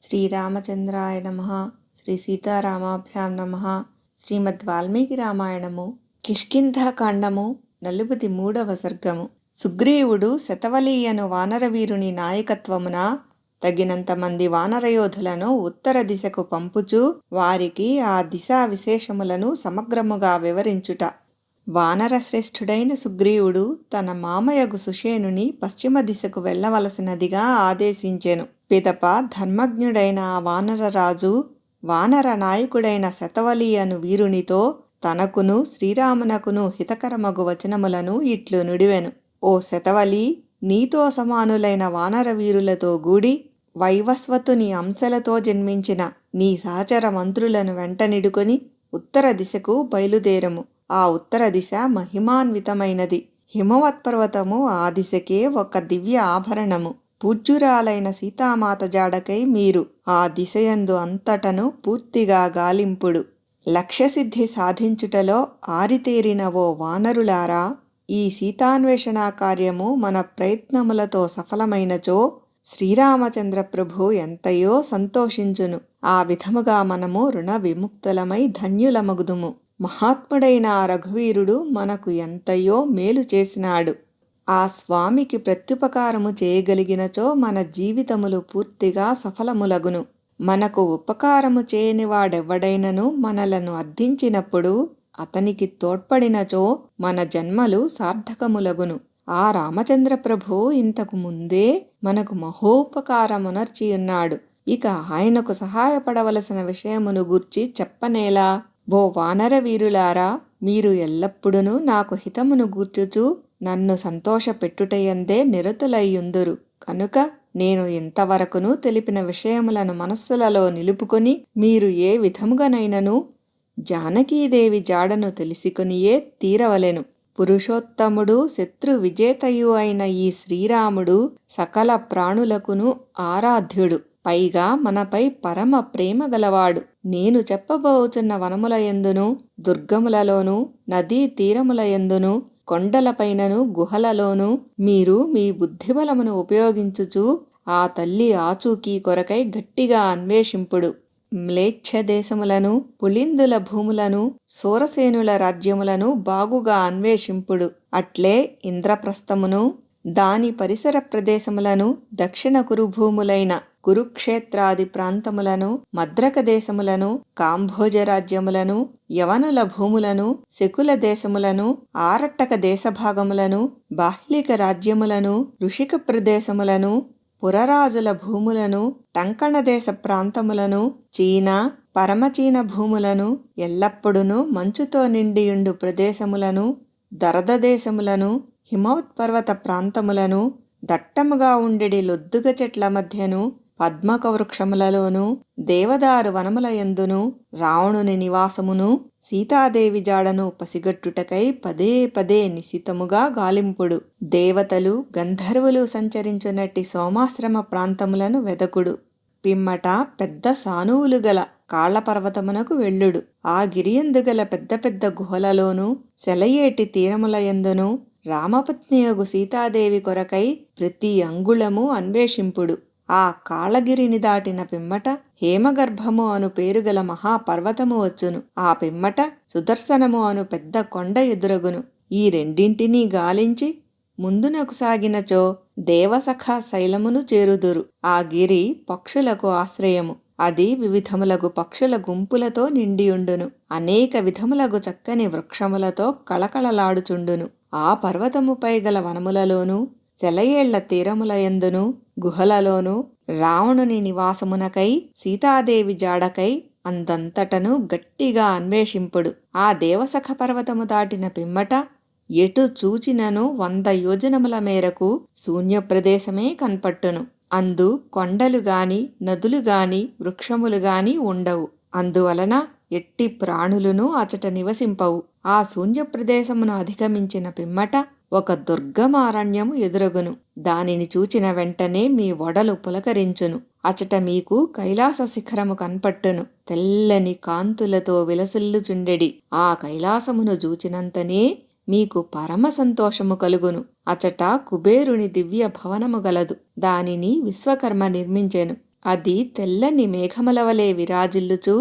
శ్రీరామచంద్రాయ నమః. శ్రీ సీతారామాభ్యాం నమః. శ్రీమద్ వాల్మీకి రామాయణము కిష్కింధాకాండము 43వ సర్గము. సుగ్రీవుడు శతవలీయను వానరవీరుని నాయకత్వమున తగినంత మంది వానరయోధులను ఉత్తర దిశకు పంపుచూ వారికి ఆ దిశా విశేషములను సమగ్రముగా వివరించుట. వానరశ్రేష్ఠుడైన సుగ్రీవుడు తన మామయగు సుషేనుని పశ్చిమ దిశకు వెళ్ళవలసినదిగా ఆదేశించెను. పిదప ధర్మజ్ఞుడైన ఆ వానరరాజు వానర నాయకుడైన శతవలీయను వీరునితో తనకును శ్రీరామునకును హితకరమగు వచనములను ఇట్లు నుడివెను. ఓ శతవలి, నీతో సమానులైన వానర వీరులతో గూడి వైవస్వతుని అంశలతో జన్మించిన నీ సహచర మంత్రులను వెంటనిడుకొని ఉత్తర దిశకు బయలుదేరము. ఆ ఉత్తర దిశ మహిమాన్వితమైనది. హిమవత్పర్వతము ఆ దిశకే ఒక దివ్య ఆభరణము. పూజ్యురాలైన సీతామాత జాడకై మీరు ఆ దిశయందు అంతటను పూర్తిగా గాలింపుడు. లక్ష్యసిద్ధి సాధించుటలో ఆరితేరిన ఓ వానరులారా, ఈ సీతాన్వేషణ కార్యము మన ప్రయత్నములతో సఫలమైనచో శ్రీరామచంద్ర ప్రభు ఎంతయో సంతోషించును. ఆ విధముగా మనము రుణ విముక్తులమై ధన్యులమగుదుము. మహాత్ముడైన ఆ రఘువీరుడు మనకు ఎంతయో మేలు చేసినాడు. ఆ స్వామికి ప్రత్యుపకారము చేయగలిగినచో మన జీవితములు పూర్తిగా సఫలములగును. మనకు ఉపకారము చేయని వాడెవ్వడైనను మనలను అర్థించినప్పుడు అతనికి తోడ్పడినచో మన జన్మలు సార్థకములగును. ఆ రామచంద్ర ప్రభు ఇంతకు ముందే మనకు మహోపకారమునర్చియున్నాడు. ఇక ఆయనకు సహాయపడవలసిన విషయమును గూర్చి చెప్పనేలా? ఓ వానర వీరులారా, మీరు ఎల్లప్పుడూ నాకు హితమును గూర్చుచు నన్ను సంతోషపెట్టుటయందే నిరతులయ్యుందురు. కనుక నేను ఇంతవరకును తెలిపిన విషయములను మనస్సులలో నిలుపుకొని మీరు ఏ విధముగానైనను జానకీదేవి జాడను తెలిసికొనియే తీరవలెను. పురుషోత్తముడు శత్రు విజేతయు అయిన ఈ శ్రీరాముడు సకల ప్రాణులకును ఆరాధ్యుడు. పైగా మనపై పరమ ప్రేమ గలవాడు. నేను చెప్పబోచున్న వనములయందును దుర్గములలోను నదీ తీరములయందును కొండలపైనను గుహలలోను మీరు మీ బుద్ధిబలమును ఉపయోగించుచు ఆ తల్లి ఆచూకీ కొరకై గట్టిగా అన్వేషింపుడు. మ్లేచ్ఛ దేశములను పులిందుల భూములను సోరసేనుల రాజ్యములను బాగుగా అన్వేషింపుడు. అట్లే ఇంద్రప్రస్థమును దాని పరిసర ప్రదేశములను దక్షిణ కురుభూములైన కురుక్షేత్రాది ప్రాంతములను మద్రక దేశములను కాంభోజ రాజ్యములను యవనుల భూములను శకుల దేశములను ఆరట్టక దేశభాగములను బాహ్లిక రాజ్యములను ఋషిక ప్రదేశములను పురరాజుల భూములను టంకణ దేశ ప్రాంతములను చీనా పరమచీన భూములను ఎల్లప్పుడూ మంచుతో నిండియుండు ప్రదేశములను దరద దేశములను హిమవత్పర్వత ప్రాంతములను దట్టముగా ఉండెడి లొద్దుగ చెట్ల మధ్యను పద్మక వృక్షములలోను దేవదారు వనములయందును రావణుని నివాసమును సీతాదేవి జాడను పసిగట్టుటకై పదే పదే నిశితముగా గాలింపుడు. దేవతలు గంధర్వులు సంచరించునట్టి సోమాశ్రమ ప్రాంతములను వెదకుడు. పిమ్మట పెద్ద సానువులు గల కాళ్లపర్వతమునకు వెళ్ళుడు. ఆ గిరియందుగల పెద్ద పెద్ద గుహలలోను సెలయేటి తీరములయందును రామపత్నియగు సీతాదేవి కొరకై ప్రతి అంగుళము అన్వేషింపుడు. ఆ కాళగిరిని దాటిన పిమ్మట హేమగర్భము అను పేరుగల మహాపర్వతము వచ్చును. ఆ పిమ్మట సుదర్శనము అను పెద్ద కొండ ఎదురగును. ఈ రెండింటినీ గాలించి ముందునకు సాగినచో దేవసఖ శైలమును చేరుదురు. ఆ గిరి పక్షులకు ఆశ్రయము. అది వివిధములగు పక్షుల గుంపులతో నిండియుండును. అనేక విధములగు చక్కని వృక్షములతో కళకళలాడుచుండును. ఆ పర్వతముపై గల వనములలోను సెలయేళ్ల తీరములయందును గుహలలోను రావణుని నివాసమునకై సీతాదేవి జాడకై అందంతటను గట్టిగా అన్వేషింపుడు. ఆ దేవసఖ పర్వతము దాటిన పిమ్మట ఎటు చూచినను 100 యోజనముల మేరకు శూన్య ప్రదేశమే కన్పట్టును. అందు కొండలు గాని నదులు గాని వృక్షములు గాని ఉండవు. అందువలన ఎట్టి ప్రాణులను అచట నివసింపవు. ఆ శూన్య ప్రదేశమును అధిగమించిన పిమ్మట ఒక దుర్గమారణ్యము ఎదురగును. దానిని చూచిన వెంటనే మీ ఒడలు పులకరించును. అచట మీకు కైలాస శిఖరము కన్పట్టును. తెల్లని కాంతులతో విలసిల్లుచుండెడి ఆ కైలాసమును చూచినంతనే మీకు పరమ సంతోషము కలుగును. అచట కుబేరుని దివ్య భవనము గలదు. దానిని విశ్వకర్మ నిర్మించెను. అది తెల్లని మేఘముల వలె విరాజిల్లుచు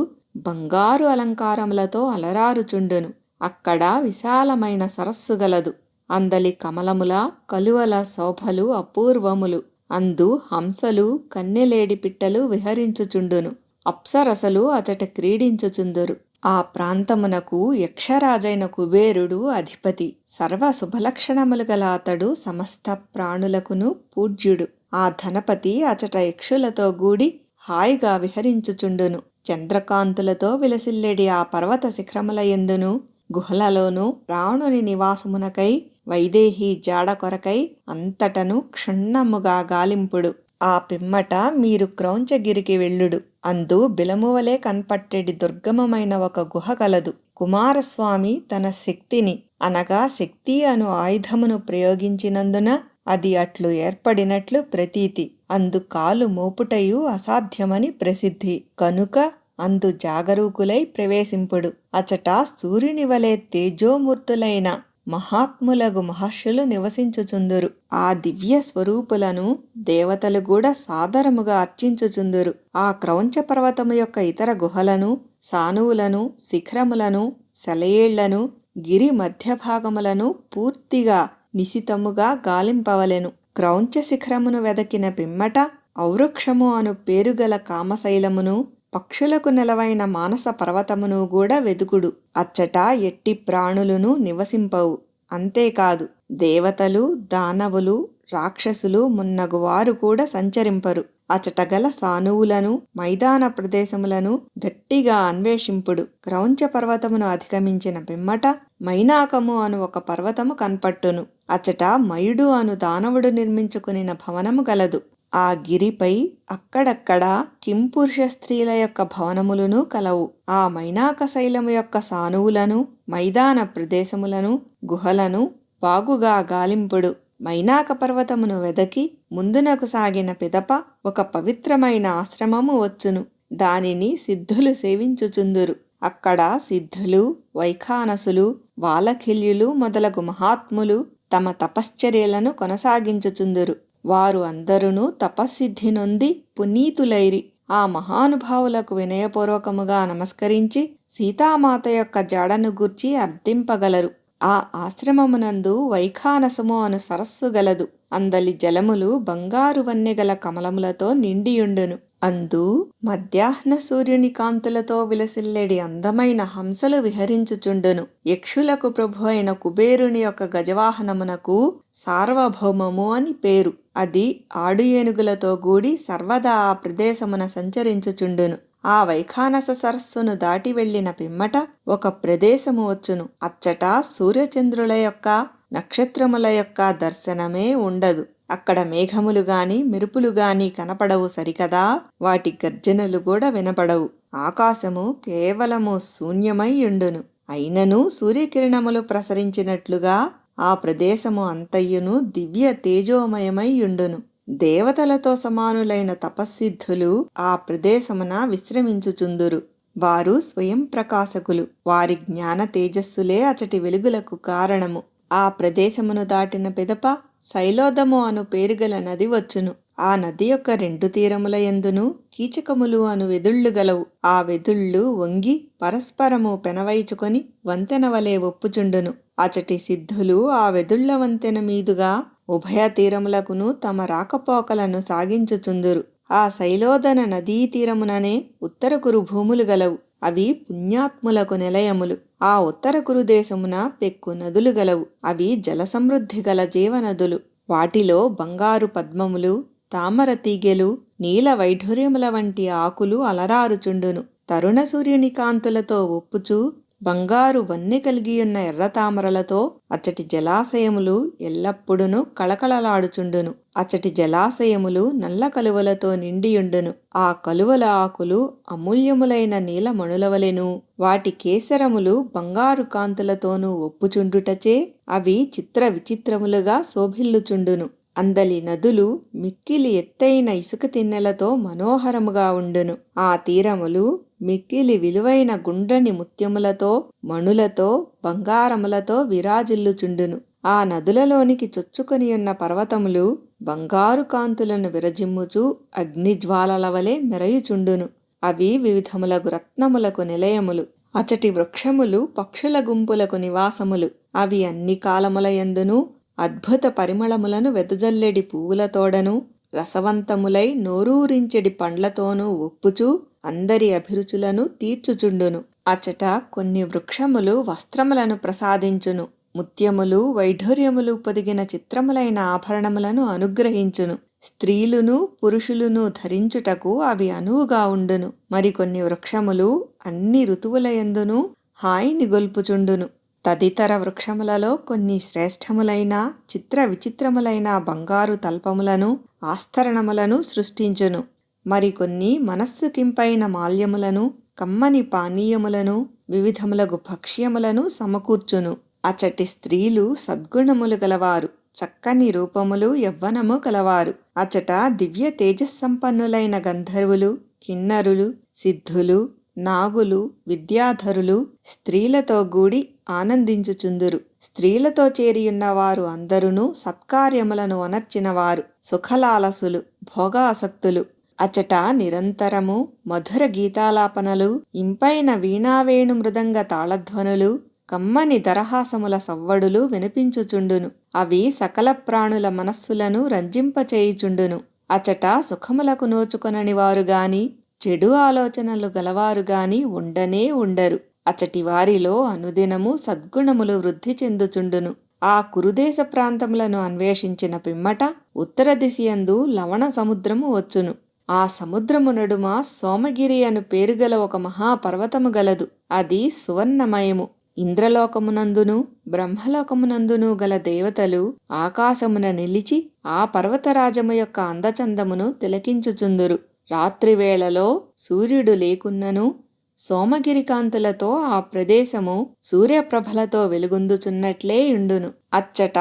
బంగారు అలంకారములతో అలరారుచుండును. అక్కడ విశాలమైన సరస్సు గలదు. అందలి కమలముల కలువల శోభలు అపూర్వములు. అందు హంసలు కన్నెలేడి పిట్టలు విహరించుచుండును. అప్సరసలు అచట క్రీడించుచుందురు. ఆ ప్రాంతమునకు యక్షరాజైన కుబేరుడు అధిపతి. సర్వ శుభలక్షణములు గల అతడు సమస్త ప్రాణులకును పూజ్యుడు. ఆ ధనపతి అచట యక్షులతో గూడి హాయిగా విహరించుచుండును. చంద్రకాంతులతో విలసిల్లెడి ఆ పర్వత శిఖరముల యందును గుహలలోనూ రావణుని నివాసమునకై వైదేహి జాడ కొరకై అంతటను క్షుణ్ణముగా గాలింపుడు. ఆ పిమ్మట మీరు క్రౌంచగిరికి వెళ్ళుడు. అందు బిలమువలే కన్పట్టెడి దుర్గమమైన ఒక గుహ కలదు. కుమారస్వామి తన శక్తిని అనగా శక్తి అను ఆయుధమును ప్రయోగించినందున అది అట్లు ఏర్పడినట్లు ప్రతీతి. అందు కాలు మోపుటయు అసాధ్యమని ప్రసిద్ధి. కనుక అందు జాగరూకులై ప్రవేశింపుడు. అచట సూర్యుని వలె తేజోమూర్తులైన మహాత్ములగు మహర్షులు నివసించుచుందురు. ఆ దివ్య స్వరూపులను దేవతలు కూడా సాదరముగా అర్చించుచుందురు. ఆ క్రౌంచ పర్వతము యొక్క ఇతర గుహలను, సానువులను, శిఖరములను, సెలయేళ్లను, గిరి మధ్యభాగములను పూర్తిగా నిశితముగా గాలింపవలెను. క్రౌంచ శిఖరమును వెదకిన పిమ్మట ఔవృక్షము అను పేరుగల కామశైలమును, పక్షులకు నెలవైన మానస పర్వతమును కూడా వెదుకుడు. అచ్చట ఎట్టి ప్రాణులను నివసింపవు. అంతేకాదు దేవతలు, దానవులు, రాక్షసులు మున్నగువారు కూడా సంచరింపరు. అచట గల సానువులను, మైదాన ప్రదేశములను గట్టిగా అన్వేషింపుడు. క్రౌంచ పర్వతమును అధిగమించిన పిమ్మట మైనాకము అను ఒక పర్వతము కన్పట్టును. అచట మయుడు అను దానవుడు నిర్మించుకునిన భవనము గలదు. ఆ గిరిపై అక్కడక్కడ కింపురుష స్త్రీల యొక్క భవనములను కలవు. ఆ మైనాక శైలము యొక్క సానువులను, మైదాన ప్రదేశములను, గుహలను బాగుగా గాలింపుడు. మైనాక పర్వతమును వెదకి ముందునకు సాగిన పిదప ఒక పవిత్రమైన ఆశ్రమము వచ్చును. దానిని సిద్ధులు సేవించుచుందురు. అక్కడ సిద్ధులు, వైఖానసులు, వాలఖిల్యులు మొదలగు మహాత్ములు తమ తపశ్చర్యలను కొనసాగించుచుందురు. వారు అందరును తపస్సిద్ధి నొంది పునీతులైరి ఆ మహానుభావులకు వినయపూర్వకముగా నమస్కరించి సీతామాత యొక్క జాడను గూర్చి అర్థింపగలరు. ఆ ఆశ్రమమునందు వైఖానసము అను సరస్సు గలదు. అందలి జలములు బంగారు వన్నెగల కమలములతో నిండియుండును. అందు మధ్యాహ్న సూర్యుని కాంతులతో విలసిల్లెడి అందమైన హంసలు విహరించుచుండును. యక్షులకు ప్రభు అయిన కుబేరుని యొక్క గజవాహనమునకు సార్వభౌమము అని పేరు. అది ఆడు ఏనుగులతో గూడి సర్వదా ఆ ప్రదేశమున సంచరించుచుండును. ఆ వైఖానస సరస్సును దాటి వెళ్లిన పిమ్మట ఒక ప్రదేశము వచ్చును. అచ్చట సూర్యచంద్రుల యొక్క, నక్షత్రముల యొక్క దర్శనమే ఉండదు. అక్కడ మేఘములు గాని మెరుపులు గాని కనపడవు సరికదా, వాటి గర్జనలు కూడా వినపడవు. ఆకాశము కేవలము శూన్యమై ఉండును. అయినను సూర్యకిరణములు ప్రసరించినట్లుగా ఆ ప్రదేశము అంతయ్యును దివ్య తేజోమయమై ఉండును. దేవతలతో సమానులైన తపస్సిద్ధులు ఆ ప్రదేశమున విశ్రమించుచుందురు. వారు స్వయం ప్రకాశకులు. వారి జ్ఞాన తేజస్సులే అచటి వెలుగులకు కారణము. ఆ ప్రదేశమును దాటిన పిదప శైలోదము అను పేరుగల నది వచ్చును. ఆ నది యొక్క 2 తీరముల యందును కీచకములు అను వెదుళ్ళు గలవు. ఆ వెదుళ్ళు వంగి పరస్పరము పెనవైచుకొని వంతెన వలె ఒప్పుచుండును. అచటి సిద్ధులు ఆ వెదుళ్ల వంతెన మీదుగా ఉభయ తీరములకును తమ రాకపోకలను సాగించుచుందురు. ఆ శైలోదన నదీ తీరముననే ఉత్తర కురు భూములు గలవు. అవి పుణ్యాత్ములకు నిలయములు. ఆ ఉత్తర కురు దేశమున పెక్కు నదులు గలవు. అవి జలసమృద్ధి గల జీవనదులు. వాటిలో బంగారు పద్మములు, తామర తీగెలు, నీల వైఢూర్యముల వంటి ఆకులు అలరారుచుండును. తరుణ సూర్యుని కాంతులతో ఒప్పుచూ బంగారు వన్నె కలిగియున్న ఎర్రతామరలతో అచ్చటి జలాశయములు ఎల్లప్పుడును కళకళలాడుచుండును. అచ్చటి జలాశయములు నల్ల కలువలతో నిండియుండును. ఆ కలువల ఆకులు అమూల్యములైన నీలమణులవలెను, వాటి కేసరములు బంగారు కాంతులతోనూ ఒప్పుచుండుటచే అవి చిత్ర విచిత్రములుగా శోభిల్లుచుండును. అందలి నదులు మిక్కిలి ఎత్తైన ఇసుక తిన్నెలతో మనోహరముగా ఉండును. ఆ తీరములు మిక్కిలి విలువైన గుండ్రని ముత్యములతో, మణులతో, బంగారములతో విరాజిల్లుచుండును. ఆ నదులలోనికి చొచ్చుకొనియున్న పర్వతములు బంగారు కాంతులను విరజిమ్ముచు అగ్నిజ్వాలల వలె మెరయుచుండును. అవి వివిధములగు రత్నములకు నిలయములు. అచటి వృక్షములు పక్షుల గుంపులకు నివాసములు. అవి అన్ని కాలములయందును అద్భుత పరిమళములను వెదజల్లెడి పువ్వులతోడను, రసవంతములై నోరూరించెడి పండ్లతోనూ ఒప్పుచూ అందరి అభిరుచులను తీర్చుచుండును. అచట కొన్ని వృక్షములు వస్త్రములను ప్రసాదించును. ముత్యములు, వైఢూర్యములు పొదిగిన చిత్రములైన ఆభరణములను అనుగ్రహించును. స్త్రీలును పురుషులును ధరించుటకు అవి అనువుగా ఉండును. మరికొన్ని వృక్షములు అన్ని ఋతువులయందును హాయిని గొల్పుచుండును. తదితర వృక్షములలో కొన్ని శ్రేష్టములైన చిత్ర విచిత్రములైన బంగారు తల్పములను, ఆస్తరణములను సృష్టించును. మరికొన్ని మనస్సుకింపైన మాల్యములను, కమ్మని పానీయములను, వివిధములగు భక్ష్యములను సమకూర్చును. అచటి స్త్రీలు సద్గుణములు గలవారు, చక్కని రూపములు, యవ్వనము కలవారు. అచట దివ్య తేజస్సంపన్నులైన గంధర్వులు, కిన్నరులు, సిద్ధులు, నాగులు, విద్యాధరులు స్త్రీలతో గూడి ఆనందించుచుందురు. స్త్రీలతో చేరియున్నవారు అందరును సత్కార్యములను అనర్చినవారు, సుఖలాలసులు, భోగాసక్తులు. అచట నిరంతరము మధుర గీతాలాపనలు, ఇంపైన వీణావేణు మృదంగ తాళధ్వనులు, కమ్మని దరహాసముల సవ్వడులు వినిపించుచుండును. అవి సకల ప్రాణుల మనస్సులను రంజింపచేయుచుండును. అచట సుఖములకు నోచుకొనని వారు గాని, చెడు ఆలోచనలు గలవారు గాని ఉండనే ఉండరు. అచటి వారిలో అనుదినము సద్గుణములు వృద్ధి చెందుచుండును. ఆ కురుదేశ ప్రాంతములను అన్వేషించిన పిమ్మట ఉత్తర దిశయందు లవణ సముద్రము వచ్చును. ఆ సముద్రము నడుమ సోమగిరి అను పేరుగల ఒక మహాపర్వతము గలదు. అది సువర్ణమయము. ఇంద్రలోకమునందును బ్రహ్మలోకమునందును గల దేవతలు ఆకాశమున నిలిచి ఆ పర్వతరాజము యొక్క అందచందమును తిలకించుచుందురు. రాత్రివేళలో సూర్యుడు లేకున్నను సోమగిరి కాంతులతో ఆ ప్రదేశము సూర్యప్రభలతో వెలుగొందుచున్నట్లే యుండును. అచ్చట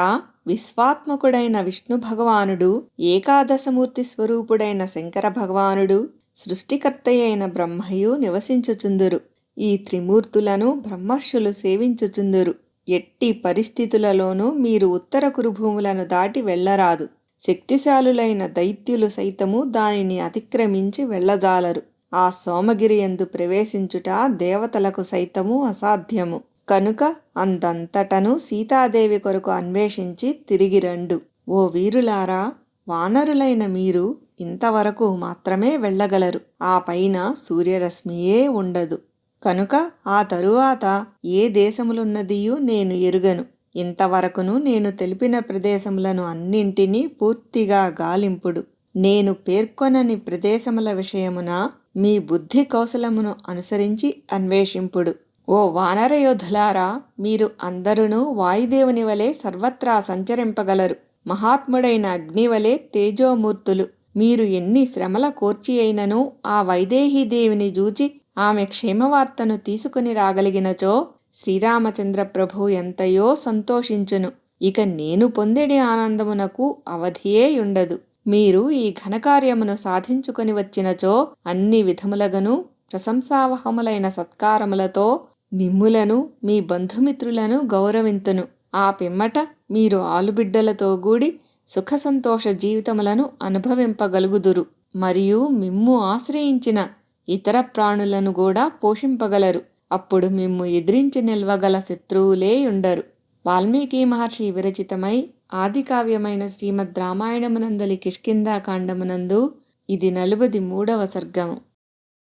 విశ్వాత్మకుడైన విష్ణు భగవానుడు, ఏకాదశమూర్తి స్వరూపుడైన శంకర భగవానుడు, సృష్టికర్తయైన బ్రహ్మయు నివసించుచుందురు. ఈ త్రిమూర్తులను బ్రహ్మర్షులు సేవించుచుందురు. ఎట్టి పరిస్థితులలోనూ మీరు ఉత్తర కురుభూములను దాటి వెళ్లరాదు. శక్తిశాలులైన దైత్యులు సైతము దానిని అతిక్రమించి వెళ్లజాలరు. ఆ సోమగిరి యందు ప్రవేశించుట దేవతలకు సైతము అసాధ్యము. కనుక అందంతటను సీతాదేవి కొరకు అన్వేషించి తిరిగి రండు. ఓ వీరులారా, వానరులైన మీరు ఇంతవరకు మాత్రమే వెళ్ళగలరు. ఆ పైన సూర్యరశ్మియే ఉండదు. కనుక ఆ తరువాత ఏ దేశములున్నదియు నేను ఎరుగను. ఇంతవరకును నేను తెలిపిన ప్రదేశములను అన్నింటినీ పూర్తిగా గాలింపుడు. నేను పేర్కొనని ప్రదేశముల విషయమున మీ బుద్ధి కౌశలమును అనుసరించి అన్వేషింపుడు. ఓ వానరయోధులారా, మీరు అందరును వాయుదేవుని వలె సర్వత్రా సంచరింపగలరు. మహాత్ముడైన అగ్నివలె తేజోమూర్తులు. మీరు ఎన్ని శ్రమల కోర్చి అయినను ఆ వైదేహీదేవిని జూచి ఆమె క్షేమవార్తను తీసుకుని రాగలిగినచో శ్రీరామచంద్ర ప్రభు ఎంతయో సంతోషించును. ఇక నేను పొందెడి ఆనందమునకు అవధియే ఉండదు. మీరు ఈ ఘనకార్యమును సాధించుకొని వచ్చినచో అన్ని విధములగను ప్రశంసావహములైన సత్కారములతో మిమ్ములను మీ బంధుమిత్రులను గౌరవింతును. ఆ పిమ్మట మీరు ఆలుబిడ్డలతో గూడి సుఖ సంతోష జీవితములను అనుభవింపగలుగుదురు. మరియు మిమ్ము ఆశ్రయించిన ఇతర ప్రాణులను కూడా పోషింపగలరు. అప్పుడు మిమ్ము ఎదిరించి నిల్వగల శత్రువులే ఉండరు. వాల్మీకి మహర్షి విరచితమై ఆదికావ్యమైన శ్రీమద్ రామాయణమునందలి కిష్కింధాకాండమునందు ఇది 43వ సర్గము.